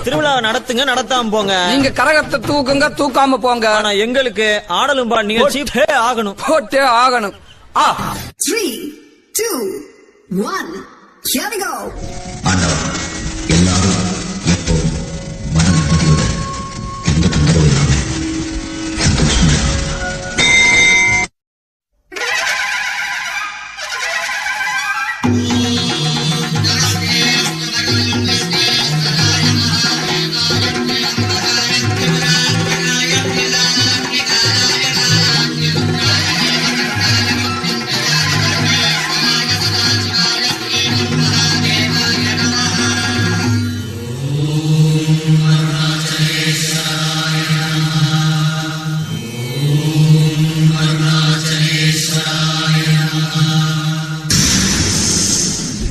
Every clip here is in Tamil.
திருவிழா நடத்துங்க, நடத்தாம போங்க. நீங்க கரகத்தை தூக்குங்க, தூக்காம போங்க. ஆனா எங்களுக்கு ஆடலும் பாடல் நிகழ்ச்சி ஆகணும், போட்டே ஆகணும். 3, 2, 1, here we go. ஆண்டவா, எல்லாரும் எப்போ மன நிம்மதியோட எந்த தொந்தரவு இல்லாம சந்தோஷமா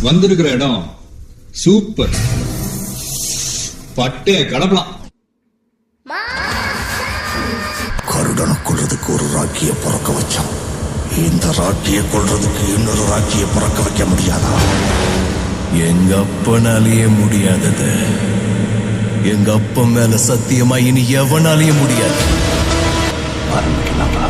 வந்திருக்கிற இடம் சூப்பர். பட்டே கடப்பலாம். கருடனை கொள்றதுக்கு ஒரு ராக்கிய பிறக்க வச்சான். இந்த ராக்கிய கொள்றதுக்கு இன்னொரு ராக்கிய பிறக்க வைக்க முடியாதா? எங்க அப்பனாலேயே முடியாதது எங்க அப்பன் மேல சத்தியமா இனி எவனாலேயே முடியாது. ஆரம்பிக்கலாமா?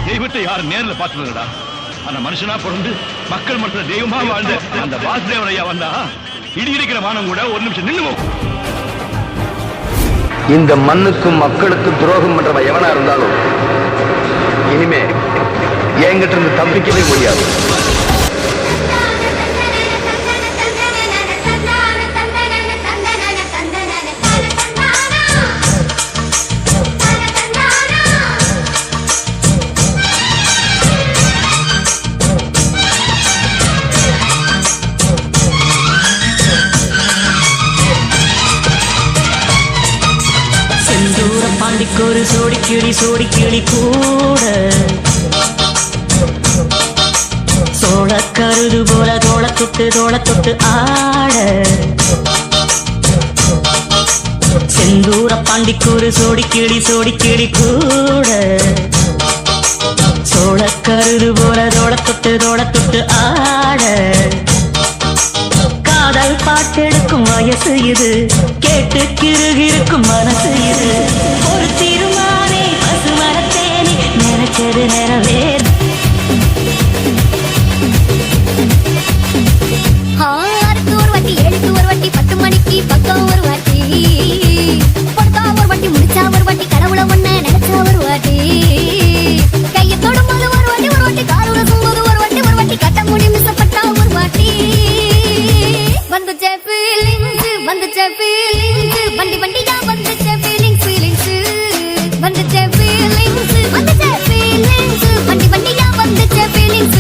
தெய்வத்தை யாரும் நேர்ல பார்த்ததுடா. அந்த மனுஷனா பிறந்து மக்கள் மற்ற தெய்வமா வாழ்ந்த அந்த வாசுதேவன் ஐயா வந்தா இடி இடிக்கிற வானம் கூட ஒரு நிமிஷம் நின்று போகும். இந்த மண்ணுக்கும் மக்களுக்கும் துரோகம் பண்றவன் எவனா இருந்தாலும் இனிமே என்கிட்ட இருந்து தப்பிக்கவே முடியாது. பாண்டிக்கொரு சோடி கிளி கூட சோழ கருது போல தோள தொட்டு ஆட செந்தூர பாண்டிக்கொரு சோடி கிளி கூட சோழ கருது போல தோள தொட்டு ஆட காதல் பாட்டெடுக்கும் வயசு இது கேட்டு கிருகிருக்கும் மனசு இது ஒரு திருமானே பசுமரத்தேனே நினைச்சது நிறைவேறு. ஆறுக்கு ஒரு வாட்டி 7க்கு ஒரு வாட்டி 10 மணிக்கு பக்கம் ஒரு வாட்டி பொறுத்தா ஒரு வாட்டி முடிச்சா ஒரு வாட்டி கடவுளை ஒண்ணு நினைச்சா ஒரு வாட்டி கையை தொடும்போது ஒரு வாட்டி காலுட சும்போது ஒரு வாட்டி கட்ட முடி மிசப்பட்டா ஒரு வாட்டி வந்துச்சே ஃபீலிங்ஸ் வண்டி வண்டியா வந்துச்சே ஃபீலிங்ஸ் வந்துச்சே ஃபீலிங்ஸ் வண்டி வண்டியா வந்துச்சே ஃபீலிங்ஸ்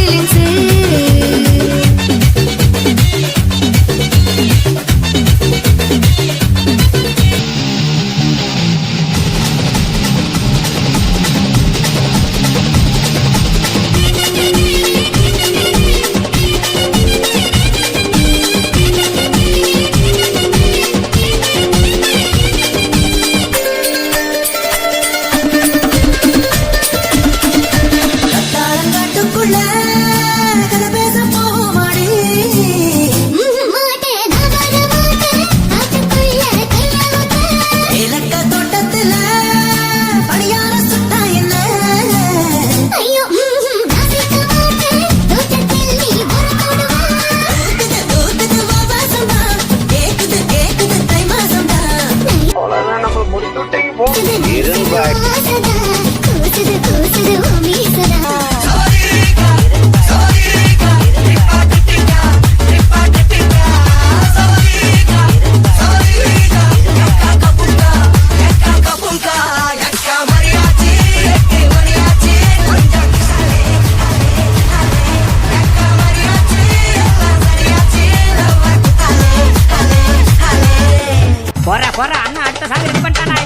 போற அண்ணா அடுத்த சாமி ரெடி பண்ணிட்டானா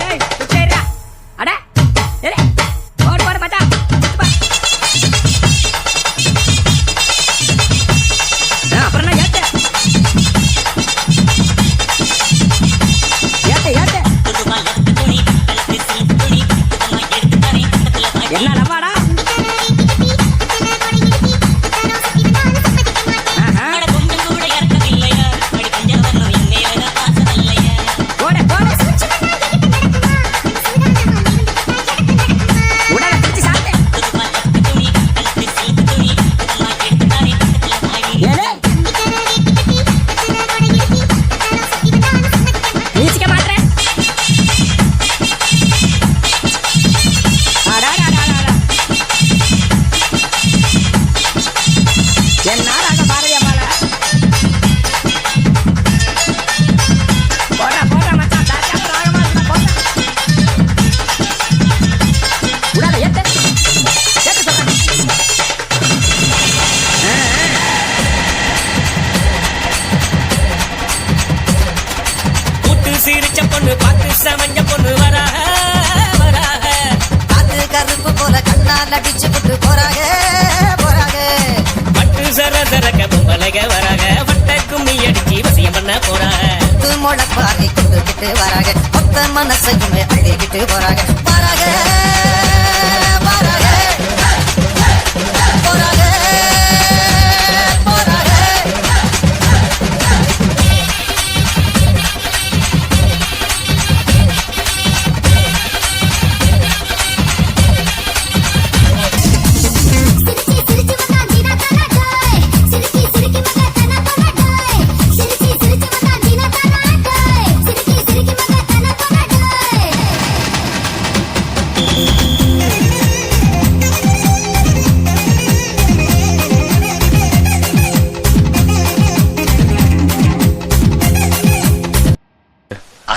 சரிடா அட ஏலே போடு மச்சா அப்புறம் நான் ஏத்த என்ன நம்பாடா சிரிச்ச பொண்ணு பார்த்து சமஞ்ச பொண்ணு வராக காத்து கருப்பு போல கண்ணால் அடிச்சு விட்டு போறாங்க பட்டு சரசரக்க பொம்பளைக வராக வட்ட கும்மி அடிச்சு வசியம் பண்ண போறாங்க முளப்பாறை கொண்டுகிட்டு வராங்க மொத்த மனசையுமே அழுகிட்டு போறாங்க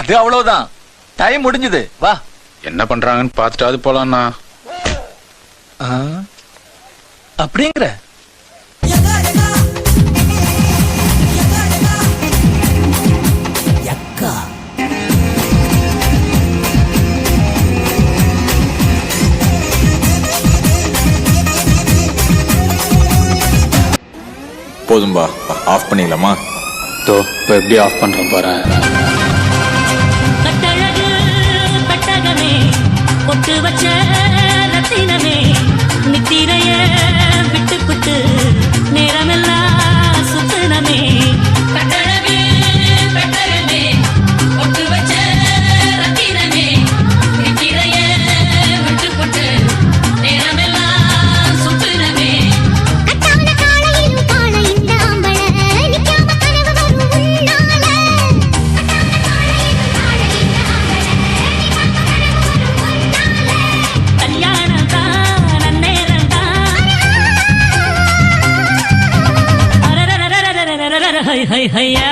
அது அவ்வளவுதான். டைம் முடிஞ்சது. வா. என்ன பண்றாங்கன்னு பார்த்துட்டாது போலாம்ண்ணா. அப்படிங்கிற போதும்பா, ஆஃப் பண்ணிக்கலாமா? இப்போ எப்படி ஆஃப் பண்றோம் பாரு. கட்டழகு பட்டகமே பொட்டு வச்ச ரத்தினமே நித்திரைய விட்டு புட்டு நேரமெல்லாம் சுத்தனமே. கட்டழகு பட்டகமே பொட்டு வச்ச ரத்தினமே நித்திரைய விட்டு புட்டு நேரமெல்லாம் சுத்தனமே. கட்டான காலையிலும் காண இந்த ஆம்பள நிக்காம கனவு வரும் உன்னால. கல்யாணம் தான் நன்னேரம் தான். ஹை ஹை ஹையா